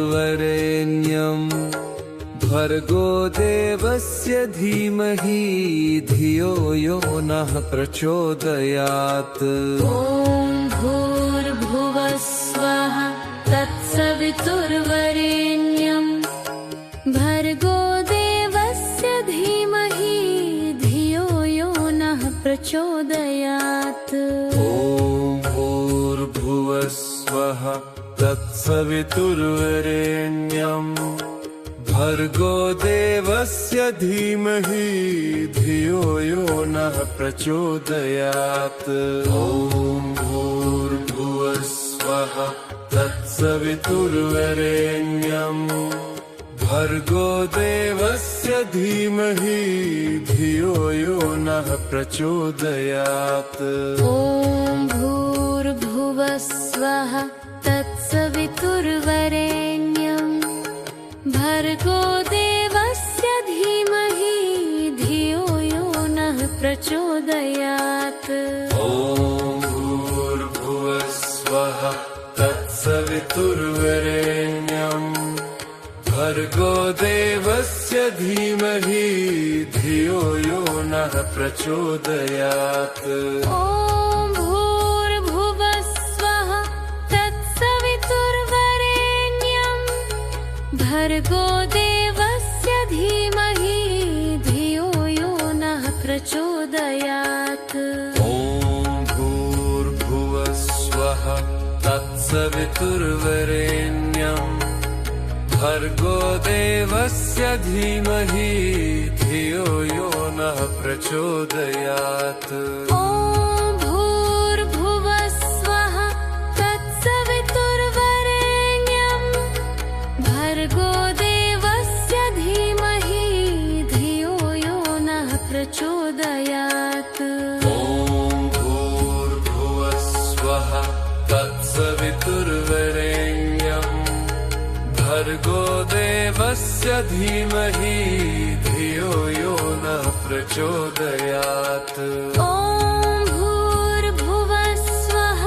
तत्सवितुर्वरेण्यं भर्गो देवस्य धीमहि धियो यो नः प्रचोदयात्। ॐ भूर्भुवः स्वः तत्सवितुर्वरेण्यं भर्गो देवस्य धीमहि धियो यो नः प्रचोदयात्। ॐ भूर्भुवः स्वः तत्सवितुर्वरेण्यं भर्गो देवस्य धीमहि धियो यो नः प्रचोदयात्। ॐ भूर्भुवः स्वः तत्सवितुर्वरेण्यं भर्गो देवस्य धीमहि धियो यो नः प्रचोदयात्। ॐ भूर्भुवः स्वः तत्सवितुर्वरेण्यं भर्गो देवस्य धीमहि धियो यो नः प्रचोदयात्। ॐ भूर्भुवः स्वः तत्सवितुर्वरेण्यं भर्गो देवस्य धीमहि धियो यो नः प्रचोदयात्। भर्गो देवस्य धीमहि धियो यो नः प्रचोदयात्। ॐ भूर्भुवः स्वः तत्सवितुर्वरेण्यं भर्गो देवस्य धीमहि धियो यो नः प्रचोदयात्। भर्गो देवस्य धीमहि धियो यो नः प्रचोदयात्। ॐ भूर्भुवः स्वः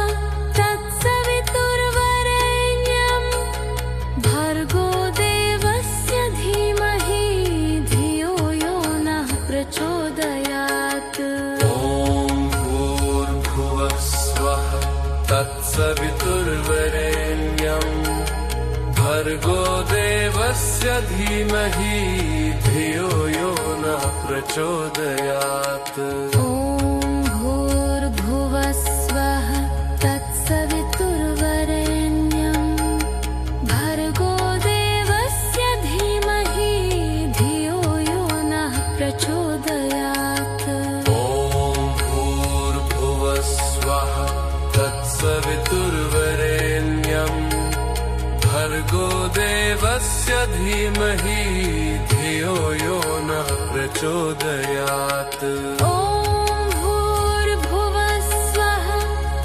तत्सवितुर्वरेण्यं भर्गो देवस्य धीमहि धियो यो नः प्रचोदयात्। तत्सवितुर्वरेण्यं भर्गो देवस्य धीमहि धियो यो नः प्रचोदयात्। ॐ भूर्भुवः स्वः तत्सवितुर्वरेण्यं भर्गो देवस्य धीमहि धियो यो नः प्रचोदयात्। ॐ भूर्भुवः स्वः तत्सवितुर्वरेण्यं भर्गो देवस्य धीमहि धियो यो नः प्रचोदयात्। ॐ भूर्भुवः स्वः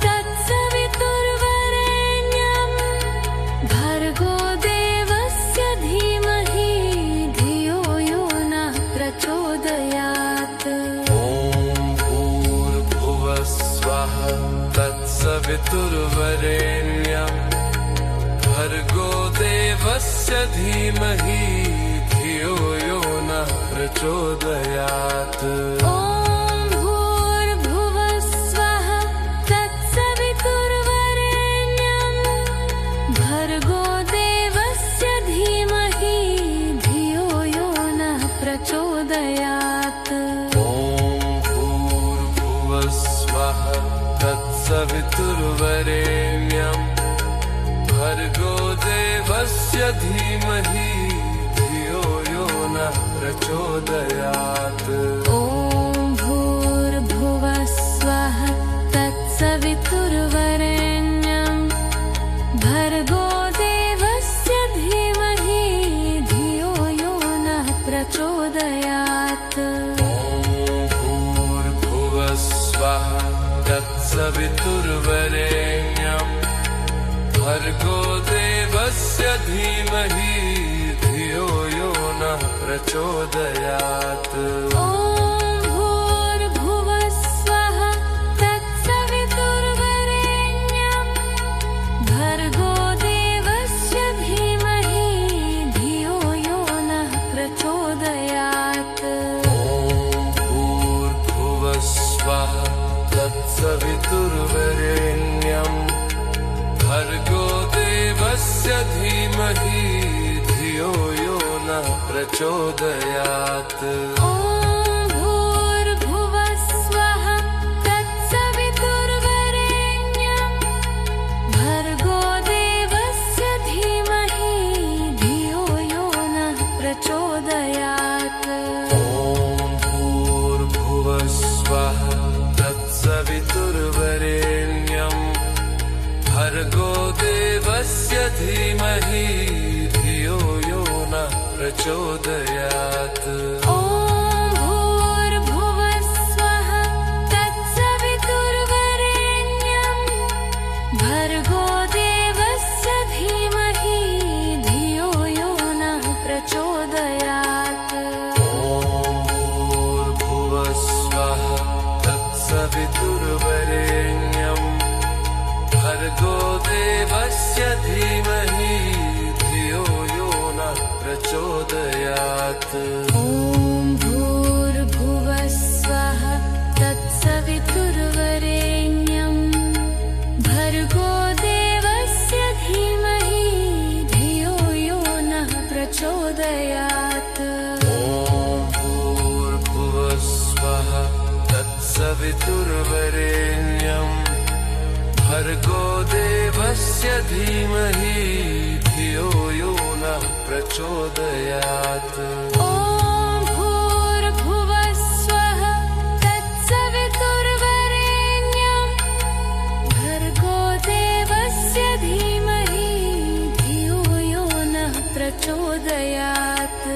तत्सवितुर्वरेण्यं भर्गो देवस्य धीमहि धियो यो नः प्रचोदयात्। ॐ भूर्भुवः स्वः तत्सवितुर्वरेण्यं भर्गो देवस्य धीमहि धियो यो नः प्रचोदयात्। ॐ भूर्भुवः स्वः तत्सवितुर्वरेण्यं भर्गो देवस्य धीमहि धियो यो नः प्रचोदयात्। ॐ भूर्भुवः स्वः तत्सवितुर्वरेण्यं भर्गो देवस्य धीमहि धियो यो नः प्रचोदयात्। ॐ भूर्भुवः स्वः तत्सवितुर्वरेण्यं भर्गो तत्सवितुर्वरेण्यं भर्गो देवस्य धीमहि धियो यो नः प्रचोदयात्। ॐ भूर्भुवः स्वः तत्सवितुर्वरेण्यं भर्गो देवस्य धीमहि धियो यो नः प्रचोदयात्। तत्सवितुर्वरेण्यं भर्गो देवस्य धीमहि धियो यो नः प्रचोदयात्। ॐ भूर्भुवः स्वः तत्सवितुर्वरेण्यं भर्गो देवस्य धीमहि धियो यो नः प्रचोदयात्। तत्सवितुर्वरेण्यं भर्गो देवस्य धीमहि धियो यो नः प्रचोदयात्। ॐ भूर्भुवः स्वः तत्सवितुर्वरेण्यं भर्गो देवस्य धीमहि धियो यो नः प्रचोदयात्। तत्सवितुर्वरेण्यं भर्गो देवस्य धीमहि धियो यो नः प्रचोदयात्। ॐ भूर्भुवः स्वः तत्सवितुर्वरेण्यं भर्गो देवस्य धीमहि धियो यो नः प्रचोदयात्। तत्सवितुर्वरेण्यं भर्गो देवस्य धीमहि धियो यो नः प्रचोदयात्। ॐ भूर्भुवः स्वः तत्सवितुर्वरेण्यं भर्गो देवस्य धीमहि धियो यो नः प्रचोदयात्।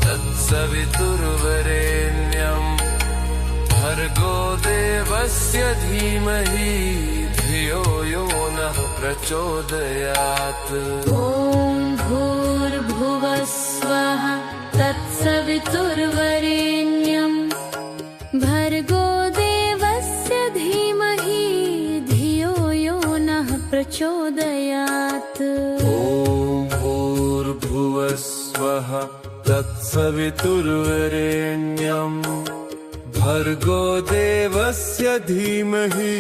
तत्सवितुर्वरेण्यं भर्गो देवस्य धीमहि धियो यो नः प्रचोदयात्। ॐ भूर्भुवः स्वः तत्सवितुर्वरेण्यं भर्गो देवस्य धीमहि धियो यो नः प्रचोदयात्। भूर्भुवः स्वः तत्सवितुर्वरेण्यं भर्गो देवस्य धीमहि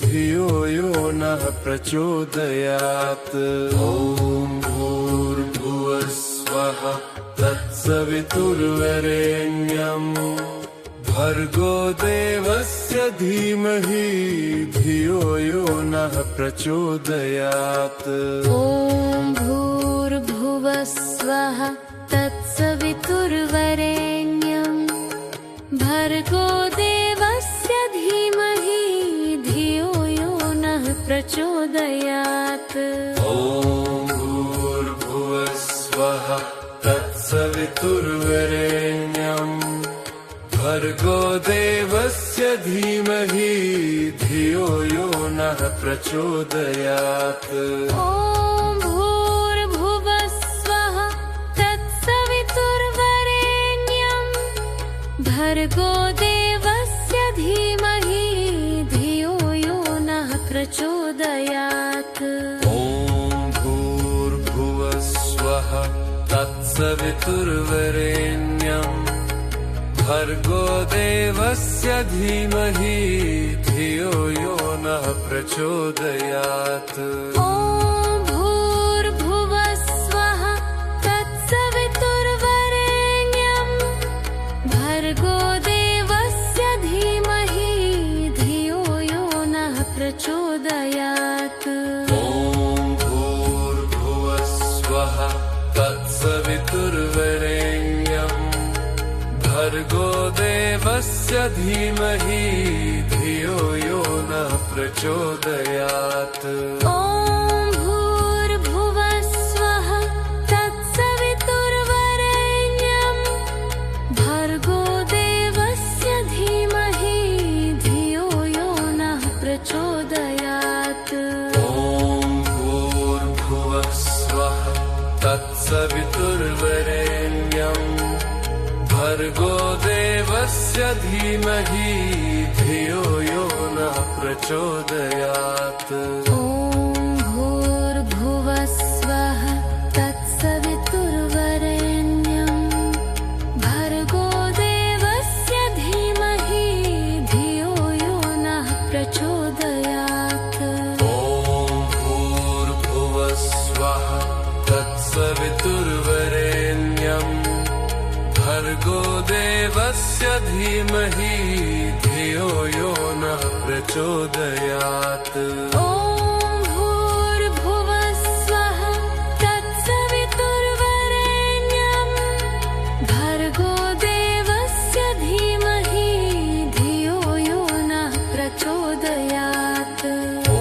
धियो यो नः प्रचोदयात्। ॐ भूर्भुवः स्वः तत्सवितुर्वरेण्यं भर्गो देवस्य धीमहि धियो यो नः प्रचोदयात्। ॐ भूर्भुवः स्वः तत्सवितुर्वरेण्यं भर्गो देवस्य धीमहि धियो यो नः प्रचोदयात्। ॐ भूर्भुवः स्वः तत्सवितुर्वरेण्यं भर्गो देवस्य धीमहि धियो यो नः प्रचोदयात्। ॐ भूर्भुवः स्वः तत्सवितुर्वरेण्यं भर्गो देवस्य धीमहि धियो यो नः प्रचोदयात्। ॐ भूर्भुवः स्वः तत्सवितुर्वरेण्यं भर्गो देवस्य धीमहि धियो यो नः प्रचोदयात्। ॐ भूर्भुवः स्वः तत्सवितुर्वरेण्यं भर्गो देवस्य धीमहि धियो यो नः प्रचोदयात्। ॐ भूर्भुवः स्वः तत्सवितुर्वरेण्यं भर्गो देवस्य धीमहि धियो यो नः प्रचोदयात्। ॐ भूर्भुवः स्वः तत्सवितुर्वरेण्यं भर्गो देवस्य तत्सवितुर्वरेण्यं भर्गो देवस्य धीमहि धियो यो नः प्रचोदयात्। ॐ भूर्भुवः स्वः तत्सवितुर्वरेण्यं भर्गो देवस्य धीमहि धियो यो नः प्रचोदयात्। ॐ भूर्भुवः स्वः तत्सवितुर्वरेण्यं भर्गो देवस्य धीमहि धियो यो नः प्रचोदयात्। ॐ भूर्भुवः स्वः तत्सवितुर्वरेण्यं भर्गो देवस्य धीमहि धियो यो नः प्रचोदयात्। ॐ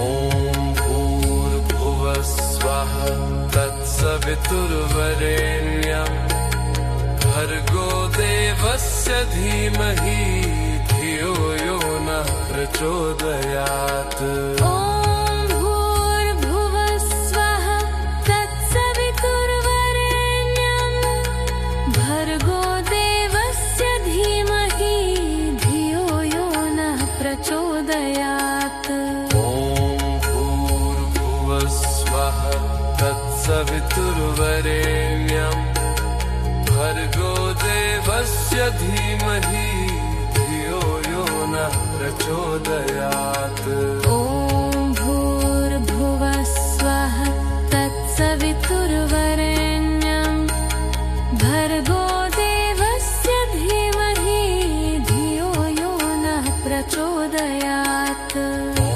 भूर्भुवः स्वः तत्सवितुर्वरेण्यं भर्गो देवस्य धीमहि धियो यो नः प्रचोदयात्। ॐ भूर्भुवः स्वः तत्सवितुर्वरेण्यं भर्गो देवस्य धीमहि धियो यो नः प्रचोदयात्। ॐ भूर्भुवः स्वः तत्सवितुर्वरेण्यं भर्गो देवस्य धीमहि धियो यो नः प्रचोदयात्। ॐ भूर्भुवः स्वः तत्सवितुर्वरेण्यं भर्गो देवस्य धीमहि धियो यो नः प्रचोदयात्। ॐ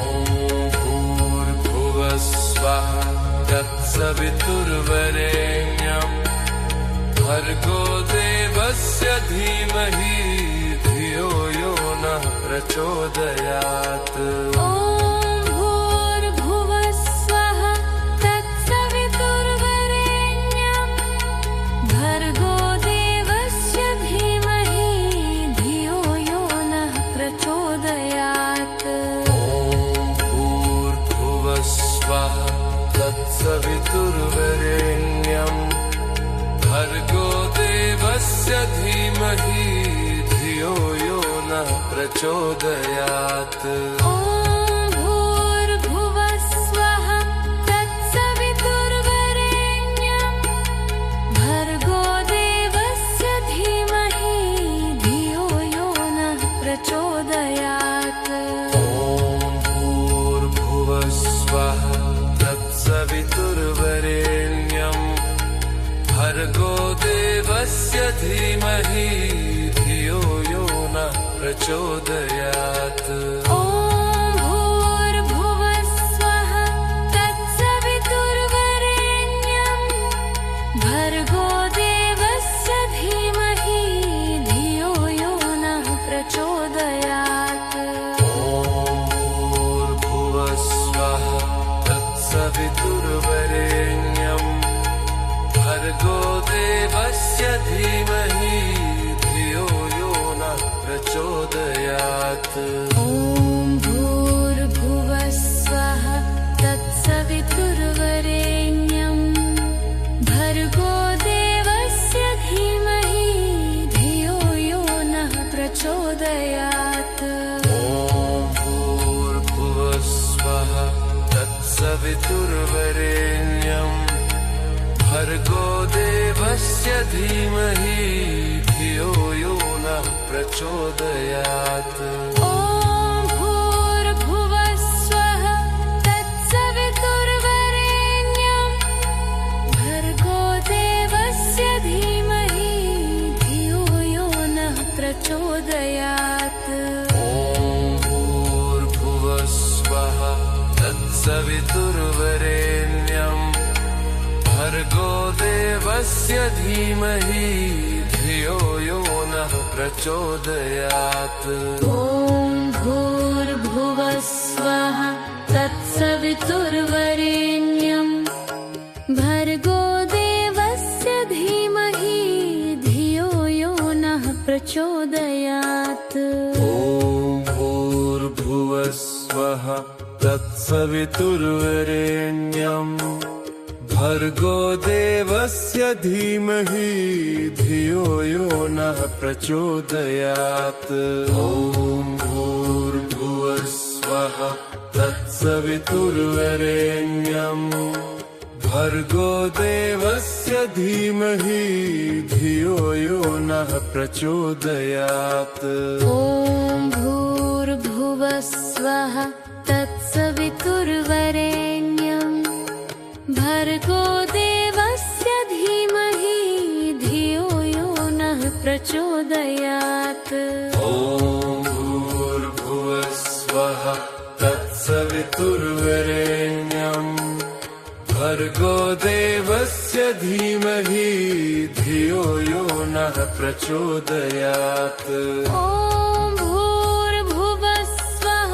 भूर्भुवः स्वः तत्सवितुर्वरेण्यं भर्गो देवस्य धीमहि धियो यो नः प्रचोदयात्। ॐ भूर्भुवः स्वः तत्सवितुर्वरेण्यं भर्गो देवस्य धीमहि धियो यो नः प्रचोदयात्। ॐ भूर्भुवः स्वः तत्सवितुर्वरेण्यं भर्गो देवस्य धीमहि धियो यो नः प्रचोदयात्। ॐ भूर्भुवः स्वः तत्सवितुर्वरेण्यं भर्गो देवस्य धीमहि धियो यो नः प्रचोदयात्। ॐ भूर्भुवः स्वः तत्सवितुर्वरेण्यं भर्गो देवस्य धीमहि धियो यो नः प्रचोदयात्। ॐ भूर्भुवः स्वः तत्सवितुर्वरेण्यं भर्गो देवस्य धीमहि धियो यो नः प्रचोदयात्। ॐ भूर्भुवः स्वः तत्सवितुर्वरेण्यं भर्गो देवस्य धीमहि धियो यो नः प्रचोदयात्। ॐ भूर्भुवः स्वः तत्सवितुर्वरेण्यं भर्गो देवस्य धीमहि धियो यो नः प्रचोदयात्। ॐ भूर्भुवः स्वः तत्सवितुर्वरेण्यं भर्गो देवस्य धीमहि धियो यो नः प्रचोदयात्। ॐ भूर्भुवः स्वः तत्सवितुर्वरेण्यं भर्गो देवस्य धीमहि धियो यो नः प्रचोदयात्। ॐ भूर्भुवः स्वः तत्सवितुर्वरेण्यं भर्गो देवस्य धीमहि धियो यो नः प्रचोदयात्। ॐ भूर्भुवः स्वः तत्सवितुर्वरेण्यं भर्गो देवस्य धीमहि धियो यो नः प्रचोदयात्। ॐ भूर्भुवः स्वः तत्सवितुर्वरेण्यं भर्गो देवस्य धीमहि धियो यो नः प्रचोदयात्। ॐ भूर्भुवः स्वः तत्सवितुर्वरेण्यम् भर्गो देवस्य धीमहि धियो यो नः प्रचोदयात्। ॐ भूर्भुवः स्वः तत्सवितुर्वरेण्यम् भर्गो देवस्य धीमहि धियो यो नः प्रचोदयात्। ॐ भूर्भुवः स्वः तत्सवितुर्वरेण्यम् भर्गो देवस्य धीमहि धियो यो नः प्रचोदयात्। ॐ भूर्भुवः स्वः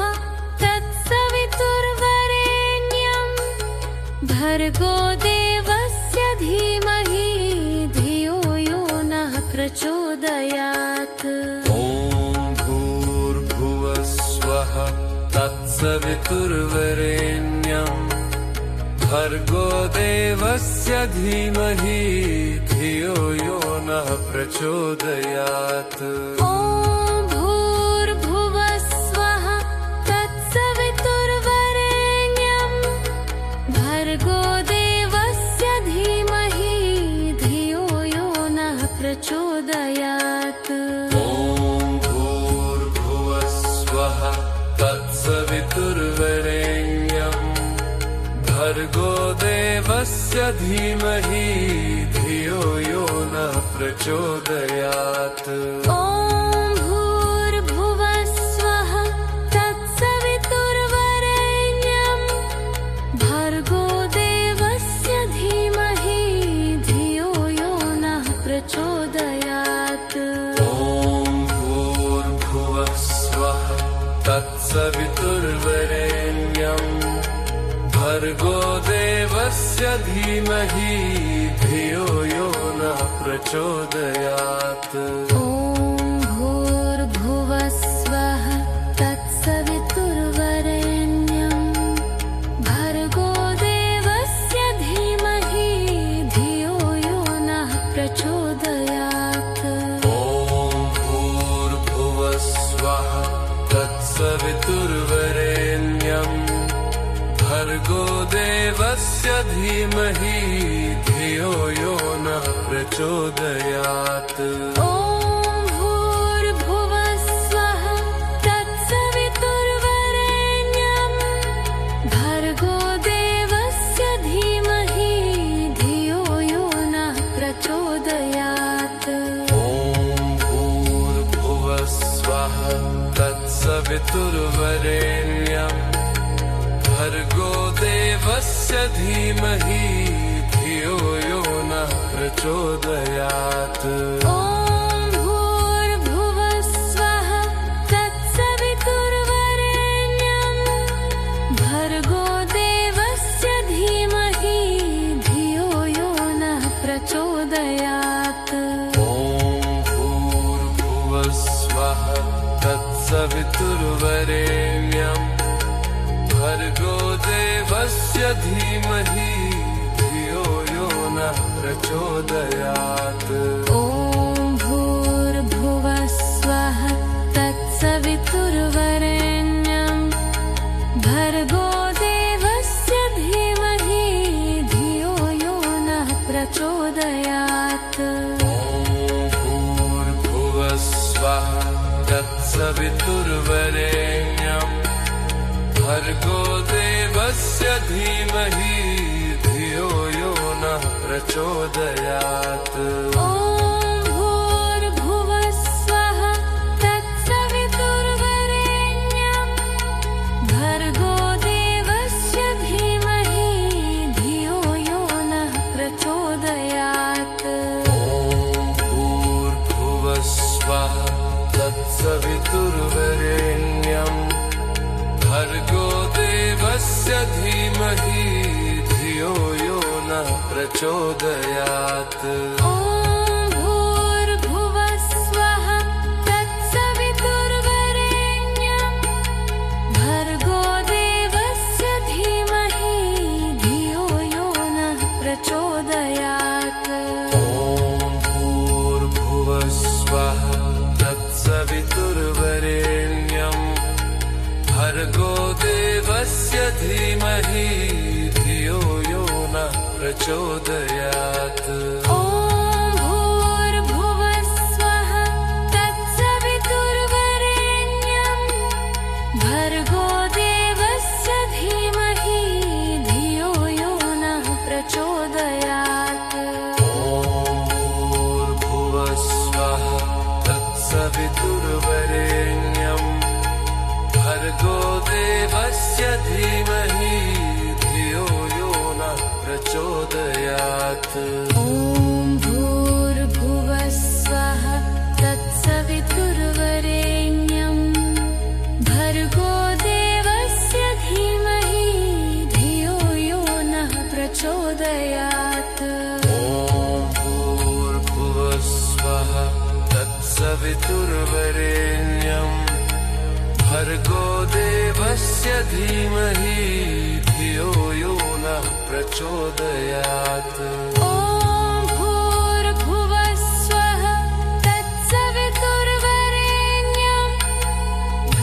तत्सवितुर्वरेण्यम् भर्गो देवस्य धीमहि धियो यो नः प्रचोदयात्। ॐ भूर्भुवः स्वः तत्सवितुर्वरेण्यम् भर्गो देवस्य धीमहि धियो यो नः प्रचोदयात्। ॐ भूर्भुवः स्वः तत्सवितुर्वरेण्यम् भर्गो देवस्य धीमहि धियो यो नः प्रचोदयात्। ॐ भूर्भुवः स्वः तत्सवितुर्वरेण्यम् भर्गो देवस्य धीमहि धियो यो नः प्रचोदयात्। ॐ भूर्भुवः स्वः तत्सवितुर्वरेण्यम् भर्गो देवस्य धीमहि धियो यो नः प्रचोदयात्। ॐ भूर्भुवः स्वः तत्सवितुर्वरेण्यम् भर्गो देवस्य धीमहि धियो यो नः प्रचोदयात्। ॐ भूर्भुवः स्वः तत्सवितुर्वरेण्यम् भर्गो देवस्य धीमहि धियो यो नः प्रचोदयात्। ॐ भूर्भुवः स्वः तत्सवितुर्वरेण्यम् भर्गो देवस्य धीमहि धियो यो नः प्रचोदयात्। ॐ भूर्भुवः स्वः तत्सवितुर्वरेण्यम् भर्गो देवस्य धीमहि धियो यो नः प्रचोदयात्। ॐ भूर्भुवः स्वः तत्सवितुर्वरेण्यम् भर्गो देवस्य धीमहि धियो यो नः प्रचोदयात्। ॐ भूर्भुवः स्वः तत्सवितुर्वरेण्यम् भर्गो देवस्य धीमहि धियो यो नः प्रचोदयात्। ॐ भूर्भुवः स्वः तत्सवितुर्वरेण्यम् भर्गो देवस्य धीमहि धियो यो नः प्रचोदयात्। ॐ भूर्भुवः स्वः तत्सवितुर्वरेण्यम् भर्गो देवस्य धीमहि धियो यो नः प्रचोदयात्। ॐ भूर्भुवः स्वः तत्सवितुर्वरेण्यम् भर्गो देवस्य धीमहि धियो यो नः प्रचोदयात्। ॐ भूर्भुवः स्वः तत्सवितुर्वरेण्यम् भर्गो देवस्य धीमहि धियो यो नः प्रचोदयात्। ॐ भूर्भुवः स्वः तत्सवितुर्वरेण्यम् भर्गो देवस्य धीमहि धियो यो नः प्रचोदयात्। ॐ भूर्भुवः स्वः तत्सवितुर्वरेण्यम् भर्गो देवस्य धीमहि धियो यो नः प्रचोदयात्। देवस्य धीमहि धियो यो नः प्रचोदयात्। ॐ भूर्भुवस्वः तत्सवितुर्वरेण्यं भर्गो देवस्य धीमहि धियो यो नः प्रचोदयात्। ॐ भूर्भुवस्वः तत्सवितुर्वरेण्यं भर्गो देवस्य धीमहि धियो यो नः प्रचोदयात्। ॐ भूर्भुवस्वः तत्सवितुर्वरेण्यं भर्गो देवस्य धीमहि धियो यो नः प्रचोदयात्। ॐ भूर्भुवस्वः तत्सवितुर्वरेण्यं भर्गो देवस्य धीमहि धियो यो नः प्रचोदयात्। ॐ भूर्भुवस्वः तत्सवितुर्वरेण्यं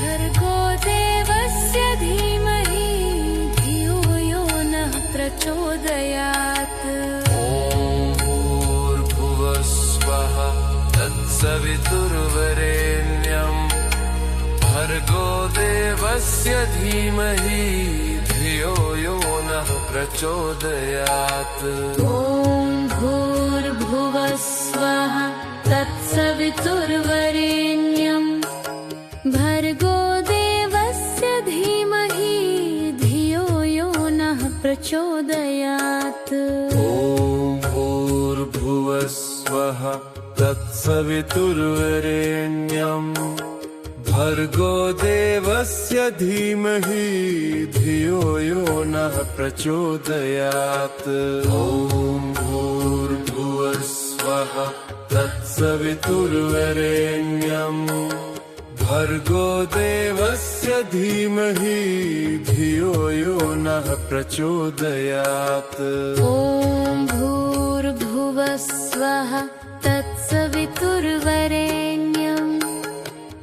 भर्गो देवस्य धीमहि धियो यो नः प्रचोदयात्। ॐ भूर्भुवस्वः तत्सवितुर्वरेण्यं भर्गो देवस्य धीमहि धियो यो नः प्रचोदयात्। ॐ भूर्भुवस्वः तत्सवितुर्वरेण्यं भर्गो देवस्य धीमहि धियो यो नः प्रचोदयात्। ॐ भूर्भुवस्वः तत्सवितुर्वरेण्यं भर्गो देवस्य धीमहि धियो यो नः प्रचोदयात्। ॐ भूर्भुवस्वः तत्सवितुर्वरेण्यं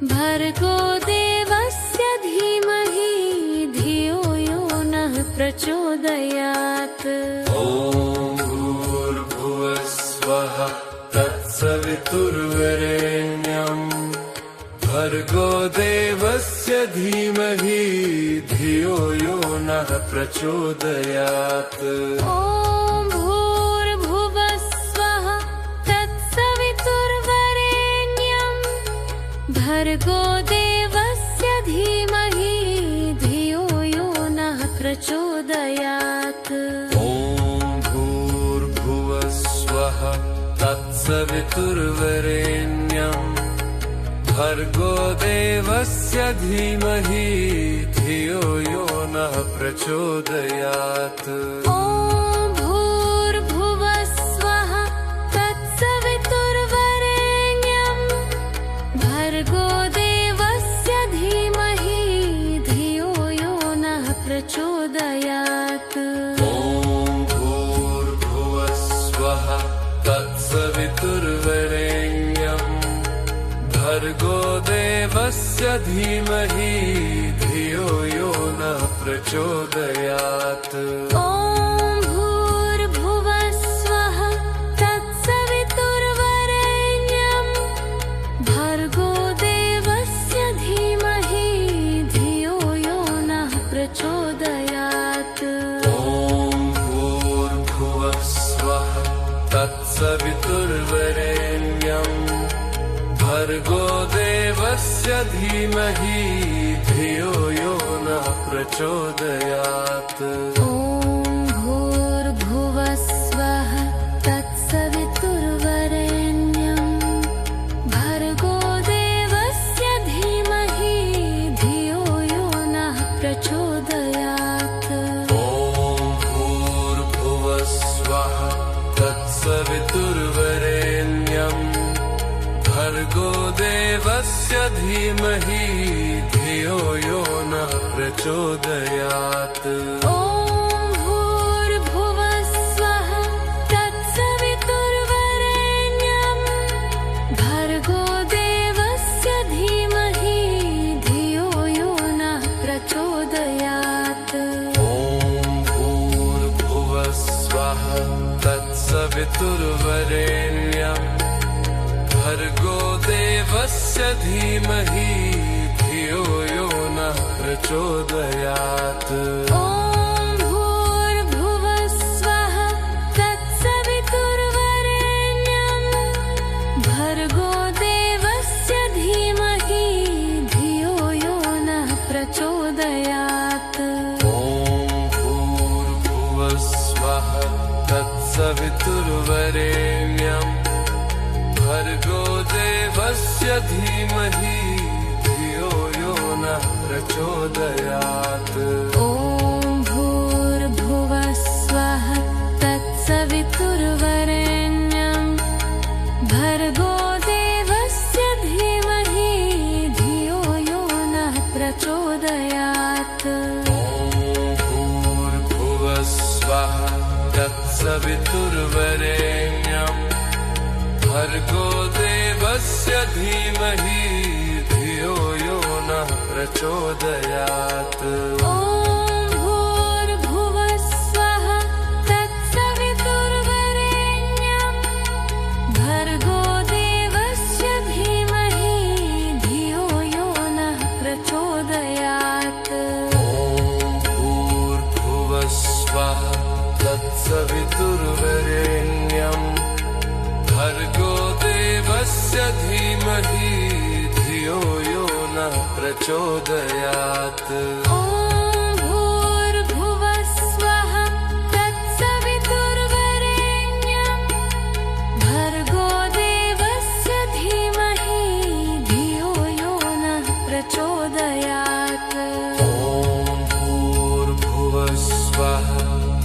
भर्गो देवस्य धीमहि धियो यो नः प्रचोदयात्। ॐ भूर्भुवस्वः तत्सवितुर्वरेण्यं भर्गो देवस्य धीमहि धियो यो नः प्रचोदयात्। ॐ भूर्भुवस्वः तत्सवितुर्वरेण्यं भर्गो देवस्य धीमहि धियो यो नः प्रचोदयात्। ॐ भूर्भुवस्वः तत्सवितुर्वरेण्यं भर्गो देवस्य धीमहि धियो यो नः प्रचोदयात्। ॐ भूर्भुवस्वः तत्सवितुर्वरेण्यं भर्गो देवस्य धीमहि धियो यो नः प्रचोदयात्। ॐ भूर्भुवस्वः तत्सवितुर्वरेण्यं भर्गो देवस्य धीमहि धियो यो नः प्रचोदयात्। ॐ भूर्भुवस्वः तत्सवितुर्वरेण्यं भर्गो देवस्य धीमहि धियो यो नः प्रचोदयात्। ॐ भूर्भुवस्वः तत्सवितुर्वरेण्यं भर्गो देवस्य धीमहि धियो यो नः प्रचोदयात्। ॐ भूर्भुवस्वः तत्सवितुर्वरेण्यं भर्गो देवस्य धीमहि धियो यो नः प्रचोदयात्। ॐ भूर्भुवस्वः तत्सवितुर्वरेण्यं भर्गो देवस्य धीमहि धियो यो नः प्रचोदयात्। ॐ भूर्भुवस्वः तत्सवितुर्वरेण्यं भर्गो देवस्य धीमहि धियो यो नः प्रचोदयात्। ॐ भूर्भुवस्वः तत्सवितुर्वरेण्यं भर्गो देवस्य धीमहि धियो यो नः प्रचोदयात्। तत्सवितुर्वरेण्यं भर्गो देवस्य धीमहि धियो यो नः प्रचोदयात्। ॐ भूर्भुवस्वः तत्सवितुर्वरेण्यं भर्गो देवस्य धीमहि धियो यो नः प्रचोदयात्। ॐ भूर्भुवस्वः तत्सवितुर्वरेण्यं भर्गो देवस्य धीमहि धियो यो नः प्रचोदयात्। ॐ भूर्भुवस्वः तत्सवितुर्वरेण्यं भर्गो देवस्य धीमहि धियो यो नः प्रचोदयात्। ॐ भूर्भुवस्वः तत्सवितुर्वरेण्यं भर्गो देवस्य धीमहि धियो यो नः प्रचोदयात्। ॐ भूर्भुवस्वः तत्सवितुर्वरेण्यं भर्गो देवस्य धीमहि धियो यो नः प्रचोदयात्। ॐ भूर्भुवस्वः तत्सवितुर्वरेण्यं भर्गो देवस्य धीमहि धियो यो नः प्रचोदयात्। ॐ भूर्भुवस्वः तत्सवितुर्वरेण्यं भर्गो देवस्य धीमहि धियो यो नः प्रचोदयात्। ॐ भूर्भुवस्वः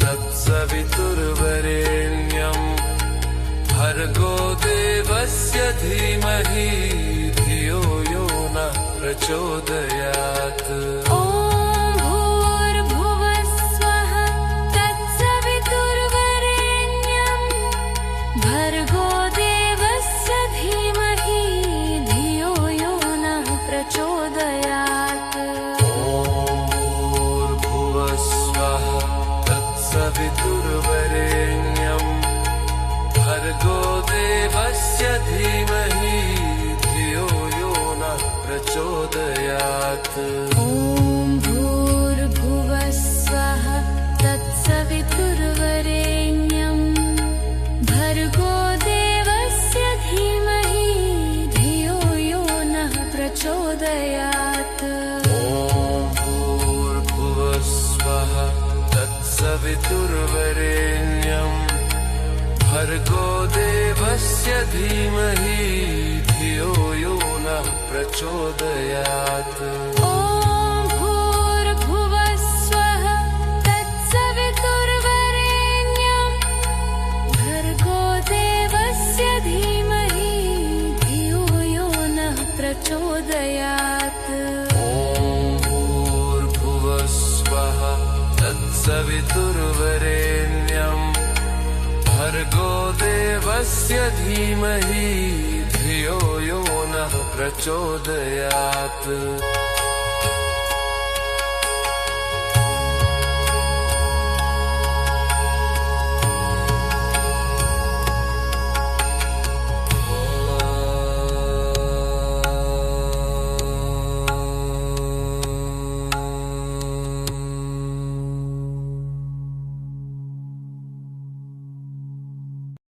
तत्सवितुर्वरेण्यं भर्गो देवस्य धीमहि धियो यो नः प्रचोदयात्। ॐ भूर्भुवस्वः तत्सवितुर्वरेण्यं भर्गो देवस्य धीमहि धियो यो नः प्रचोदयात्। ॐ भूर्भुवस्वः तत्सवितुर्वरेण्यं भर्गो देवस्य धीमहि धियो यो नः प्रचोदयात्। ॐ भूर्भुवस्वः तत्सवितुर्वरेण्यं भर्गो देवस्य धीमहि धियो यो नः प्रचोदयात्। ॐ भूर्भुवस्वः तत्सवितुर्वरेण्यं भर्गो देवस्य धीमहि धियो यो नः प्रचोदयात्। ॐ भूर्भुवस्वः तत्सवितुर्वरेण्यं भर्गो देवस्य धीमहि धियो यो नः प्रचोदयात्। ॐ भूर्भुवस्वः तत्सवितुर्वरेण्यं भर्गो देवस्य धीमहि धियो यो नः प्रचोदयात्।